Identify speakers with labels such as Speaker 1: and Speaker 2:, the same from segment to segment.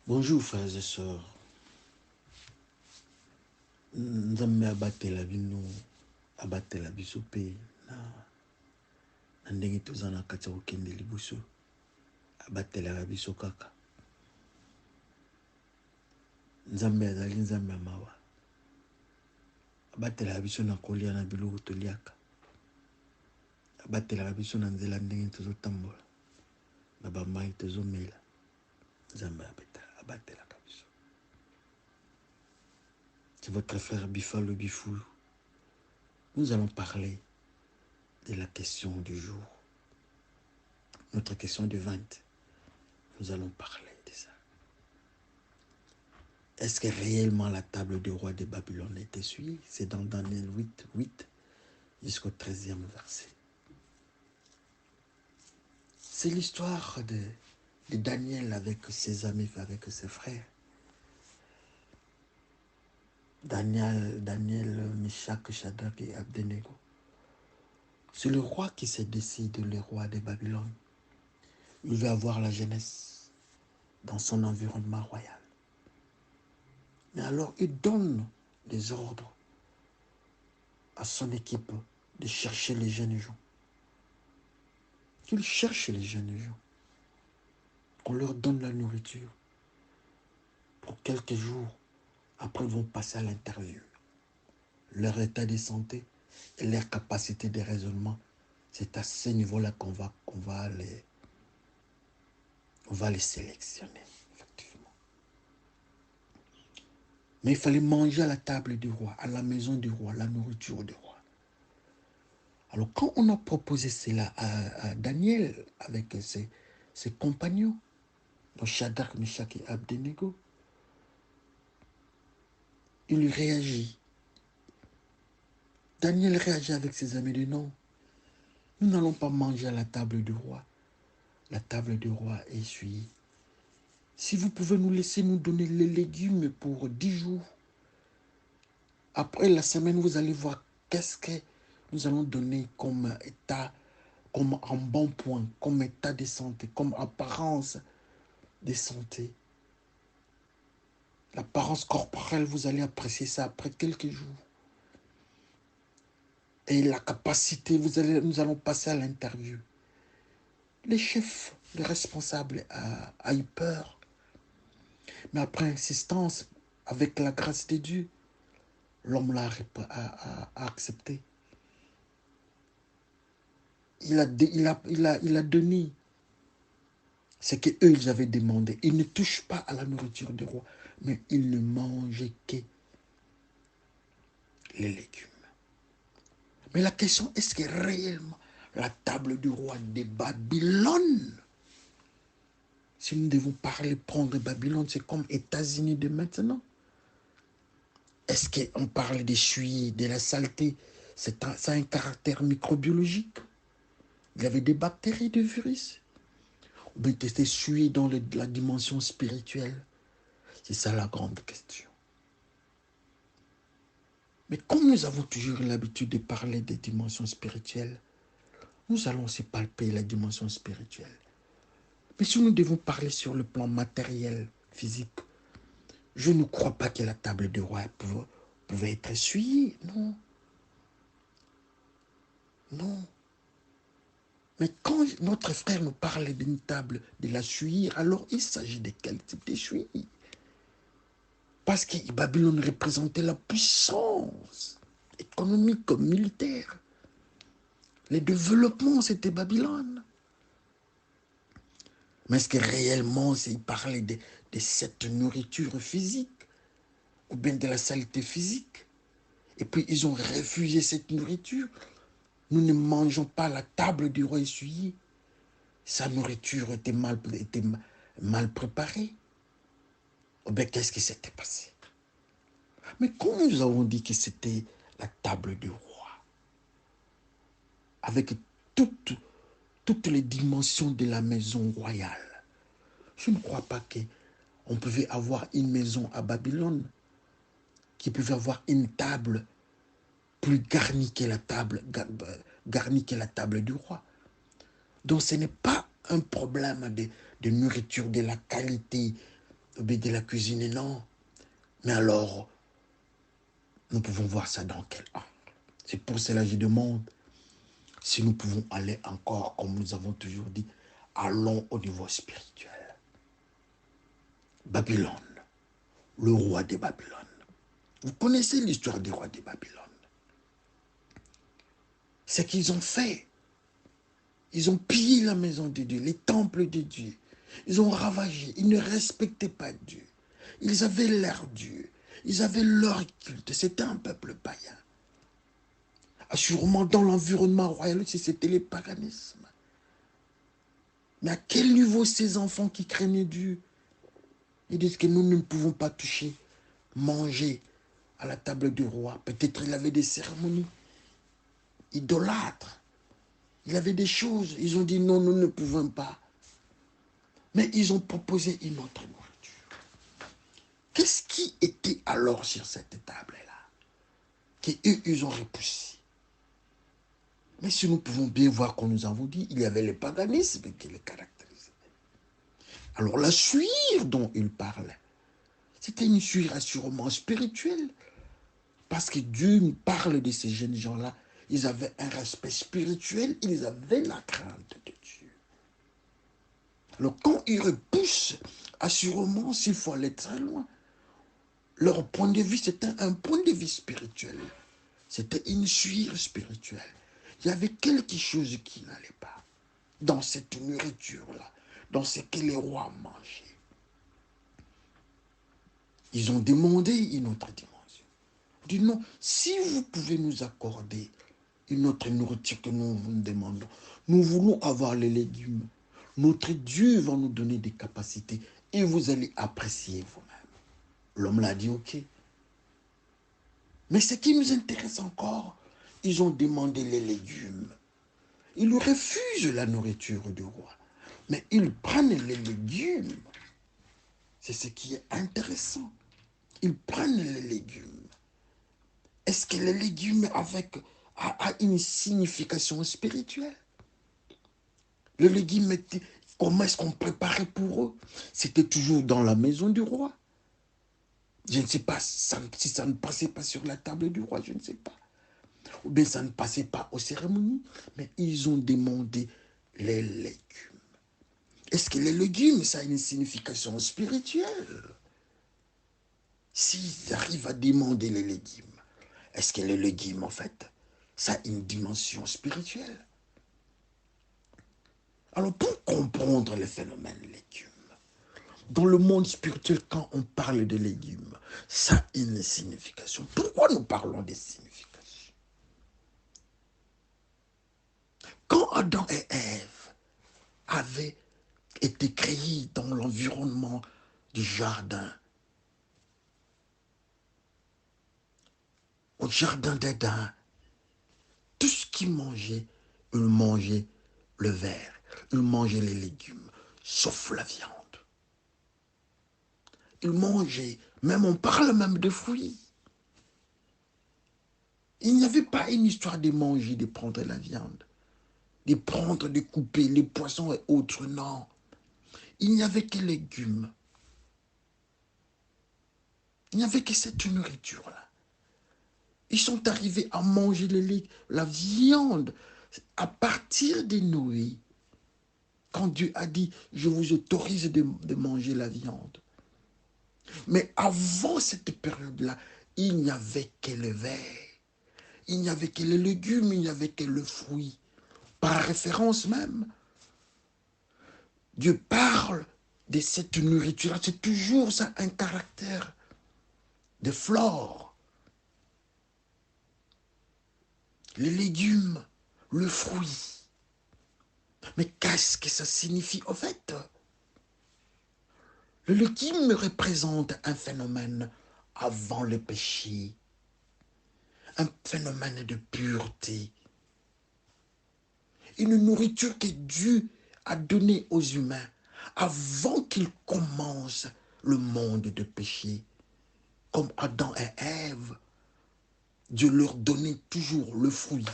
Speaker 1: Bonjour frères et sœurs. Nzambe abatela bino abatela biso pe na ndenge toza na kati ya kokende liboso abatelaka biso kaka. Nzambe azali nzambe ya mawa, abatelaka biso na kolia na biloko toliaka, abatelaka biso na nzela ndenge tozotambola na bamai tozomela. Nzambe abatelaka biso. C'est votre frère Bifa le Bifou. Nous allons parler de la question du jour. Notre question du 20. Nous allons parler de ça. Est-ce que réellement la table du roi de Babylone est essuyée? C'est dans Daniel 8 jusqu'au 13e verset. C'est l'histoire de Daniel avec ses amis, avec ses frères. Daniel, Meshach, Shadrach et Abednego. C'est le roi qui se décide, le roi de Babylone. Il veut avoir la jeunesse dans son environnement royal. Mais alors, il donne des ordres à son équipe de chercher les jeunes gens. Qu'ils cherchent les jeunes gens. On leur donne la nourriture. Pour quelques jours, après, ils vont passer à l'interview. Leur état de santé et leur capacité de raisonnement, c'est à ce niveau-là qu'on va les sélectionner, effectivement. Mais il fallait manger à la table du roi, à la maison du roi, la nourriture du roi. Alors, quand on a proposé cela à Daniel avec ses compagnons, donc Shadrach, Meshach et Abednego, il réagit. Daniel réagit avec ses amis, dit non, nous n'allons pas manger à la table du roi. La table du roi est essuyée. Si vous pouvez nous laisser nous donner les légumes pour 10 jours, après la semaine, vous allez voir qu'est-ce que nous allons donner comme état, comme un bon point, comme état de santé, comme apparence de santé. L'apparence corporelle, vous allez apprécier ça après quelques jours. Et la capacité, nous allons passer à l'interview. Les chefs, les responsables a eu peur. Mais après insistance, avec la grâce de Dieu, l'homme l'a accepté. Il a donné ce qu'eux ils avaient demandé. Il ne touche pas à la nourriture du roi, mais il ne mangeait que les légumes. Mais la question, est-ce que réellement la table du roi de Babylone, si nous devons parler, prendre Babylone, c'est comme États-Unis de maintenant. Est-ce qu'on parle des souillés, de la saleté? Ça a un caractère microbiologique. Il y avait des bactéries, des virus. Ou bien c'était souillé dans la dimension spirituelle. C'est ça la grande question. Mais comme nous avons toujours l'habitude de parler des dimensions spirituelles, nous allons aussi palper la dimension spirituelle. Mais si nous devons parler sur le plan matériel, physique, je ne crois pas que la table du roi pouvait être essuyée. Non. Non. Mais quand notre frère nous parle d'une table, de la suyer, alors il s'agit de quel type d'essuie? Parce que Babylone représentait la puissance économique comme militaire. Le développement, c'était Babylone. Mais est-ce que réellement, il parlait de cette nourriture physique ou bien de la saleté physique? Et puis, ils ont refusé cette nourriture. Nous ne mangeons pas à la table du roi essuyé. Sa nourriture était mal préparée. Ou bien, qu'est-ce qui s'était passé? Mais quand nous avons dit que c'était la table du roi, avec toutes les dimensions de la maison royale, je ne crois pas qu'on pouvait avoir une maison à Babylone qui pouvait avoir une table plus garnie que la table du roi. Donc ce n'est pas un problème de nourriture, de la qualité de la cuisine, non. Mais alors, nous pouvons voir ça dans quel angle? C'est pour cela que je demande si nous pouvons aller encore, comme nous avons toujours dit, allons au niveau spirituel. Babylone, le roi de Babylone. Vous connaissez l'histoire des rois de Babylone. Ce qu'ils ont fait, ils ont pillé la maison de Dieu, les temples de Dieu. Ils ont ravagé, ils ne respectaient pas Dieu. Ils avaient leur Dieu, ils avaient leur culte. C'était un peuple païen. Assurément, dans l'environnement royal, c'était le paganisme. Mais à quel niveau ces enfants qui craignaient Dieu, ils disent que nous ne pouvons pas toucher, manger à la table du roi. Peut-être il avait des cérémonies idolâtres. Il y avait des choses. Ils ont dit non, nous ne pouvons pas. Mais ils ont proposé une autre nourriture. Qu'est-ce qui était alors sur cette table-là qu'eux, ils ont repoussé? Mais si nous pouvons bien voir, comme nous avons dit, il y avait le paganisme qui les caractérisait. Alors la suire dont il parlait, c'était une suire assurément spirituelle. Parce que Dieu nous parle de ces jeunes gens-là. Ils avaient un respect spirituel, ils avaient la crainte de Dieu. Alors quand ils repoussent, assurément, s'il faut aller très loin, leur point de vue, c'était un point de vue spirituel. C'était une suire spirituelle. Il y avait quelque chose qui n'allait pas dans cette nourriture-là, dans ce que les rois mangeaient. Ils ont demandé une autre dimension. Ils disent non, si vous pouvez nous accorder une autre nourriture que nous vous demandons, nous voulons avoir les légumes. Notre Dieu va nous donner des capacités et vous allez apprécier vous-même. L'homme l'a dit, ok. Mais ce qui nous intéresse encore, ils ont demandé les légumes. Ils refusent la nourriture du roi. Mais ils prennent les légumes. C'est ce qui est intéressant. Ils prennent les légumes. Est-ce que les légumes a une signification spirituelle? Le légume, comment est-ce qu'on préparait pour eux? C'était toujours dans la maison du roi. Je ne sais pas si ça ne passait pas sur la table du roi, je ne sais pas. Ou bien ça ne passait pas aux cérémonies. Mais ils ont demandé les légumes. Est-ce que les légumes, ça a une signification spirituelle? S'ils arrivent à demander les légumes, est-ce que les légumes, en fait, ça a une dimension spirituelle? Alors, pour comprendre le phénomène légumes, dans le monde spirituel, quand on parle de légumes, ça a une signification. Pourquoi nous parlons des significations? Quand Adam et Ève avaient été créés dans l'environnement du jardin, au jardin d'Éden, tout ce qu'ils mangeaient, ils mangeaient le verre, ils mangeaient les légumes, sauf la viande. Ils mangeaient, même on parle même de fruits. Il n'y avait pas une histoire de manger, de prendre la viande, de prendre, de couper les poissons et autres, non. Il n'y avait que les légumes. Il n'y avait que cette nourriture-là. Ils sont arrivés à manger la viande à partir de Noé. Quand Dieu a dit, je vous autorise de manger la viande. Mais avant cette période-là, il n'y avait que le verre. Il n'y avait que les légumes, il n'y avait que le fruit. Par référence même, Dieu parle de cette nourriture. C'est toujours ça, un caractère de flore. Les légumes, le fruit. Mais qu'est-ce que ça signifie en fait? Le légume représente un phénomène avant le péché, un phénomène de pureté, une nourriture que Dieu a donnée aux humains avant qu'ils commencent le monde de péché. Comme Adam et Ève, Dieu leur donnait toujours le fruit.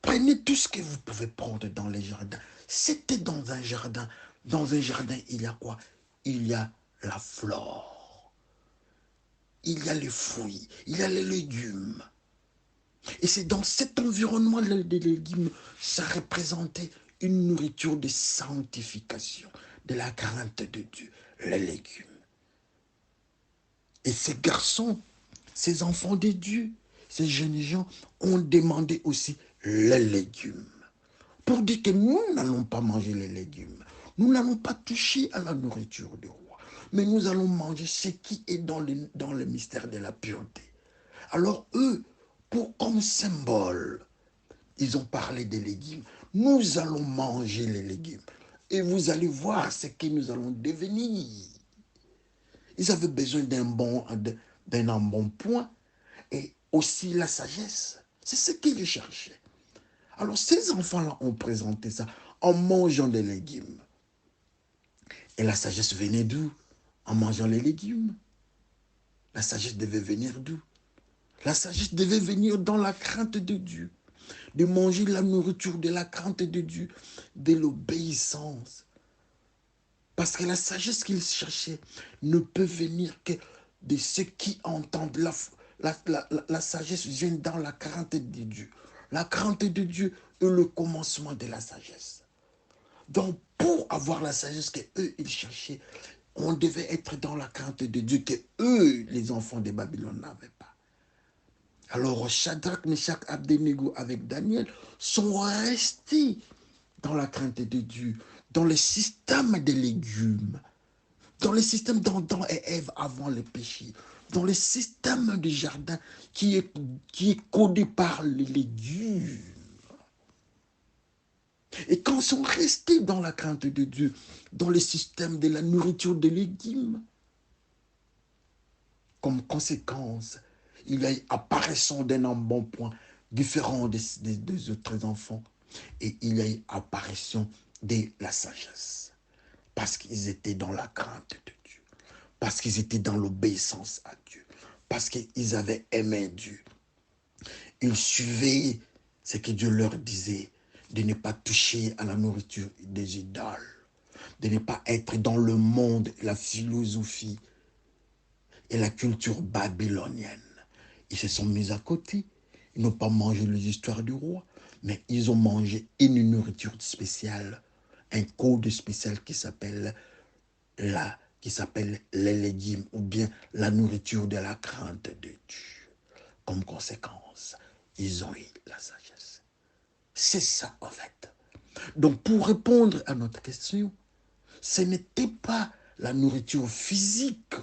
Speaker 1: Prenez tout ce que vous pouvez prendre dans les jardins. C'était dans un jardin. Dans un jardin, il y a quoi? Il y a la flore. Il y a les fruits, il y a les légumes. Et c'est dans cet environnement des légumes, ça représentait une nourriture de sanctification, de la crainte de Dieu, les légumes. Et ces garçons, ces enfants de Dieu, ces jeunes gens ont demandé aussi les légumes. Pour dire que nous n'allons pas manger les légumes. Nous n'allons pas toucher à la nourriture du roi. Mais nous allons manger ce qui est dans le mystère de la pureté. Alors eux, comme symbole, ils ont parlé des légumes. Nous allons manger les légumes. Et vous allez voir ce que nous allons devenir. Ils avaient besoin d'un embonpoint et aussi la sagesse. C'est ce qu'ils cherchaient. Alors ces enfants-là ont présenté ça en mangeant des légumes. Et la sagesse venait d'où? En mangeant les légumes. La sagesse devait venir d'où? La sagesse devait venir dans la crainte de Dieu. De manger la nourriture de la crainte de Dieu, de l'obéissance. Parce que la sagesse qu'ils cherchaient ne peut venir que de ceux qui entendent. La sagesse vient dans la crainte de Dieu. La crainte de Dieu est le commencement de la sagesse. Donc, pour avoir la sagesse qu'eux, ils cherchaient, on devait être dans la crainte de Dieu que eux, les enfants de Babylone, n'avaient pas. Alors, Shadrach, Meshach, Abednego avec Daniel sont restés dans la crainte de Dieu, dans le système des légumes, dans le système d'Adam et Ève avant le péché, dans le système du jardin qui est codé par les légumes. Et quand ils sont restés dans la crainte de Dieu, dans le système de la nourriture des légumes, comme conséquence, il y a apparition d'un embonpoint différent des autres enfants. Et il y a apparition de la sagesse. Parce qu'ils étaient dans la crainte de Dieu. Parce qu'ils étaient dans l'obéissance à Dieu. Parce qu'ils avaient aimé Dieu. Ils suivaient ce que Dieu leur disait, de ne pas toucher à la nourriture des idoles, de ne pas être dans le monde, la philosophie et la culture babylonienne. Ils se sont mis à côté. Ils n'ont pas mangé les histoires du roi, mais ils ont mangé une nourriture spéciale, un code spécial qui s'appelle les légumes ou bien la nourriture de la crainte de Dieu. Comme conséquence, ils ont eu la sagesse. C'est ça en fait. Donc pour répondre à notre question, ce n'était pas la nourriture physique,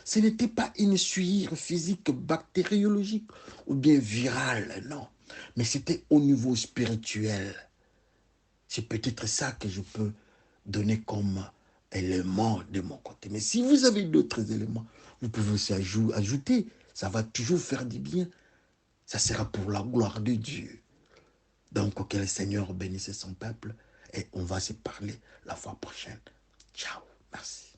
Speaker 1: ce n'était pas une suire physique bactériologique ou bien virale, non. Mais c'était au niveau spirituel. C'est peut-être ça que je peux donner comme élément de mon côté. Mais si vous avez d'autres éléments, vous pouvez aussi ajouter. Ça va toujours faire du bien. Ça sera pour la gloire de Dieu. Donc, que le Seigneur bénisse son peuple et on va se parler la fois prochaine. Ciao. Merci.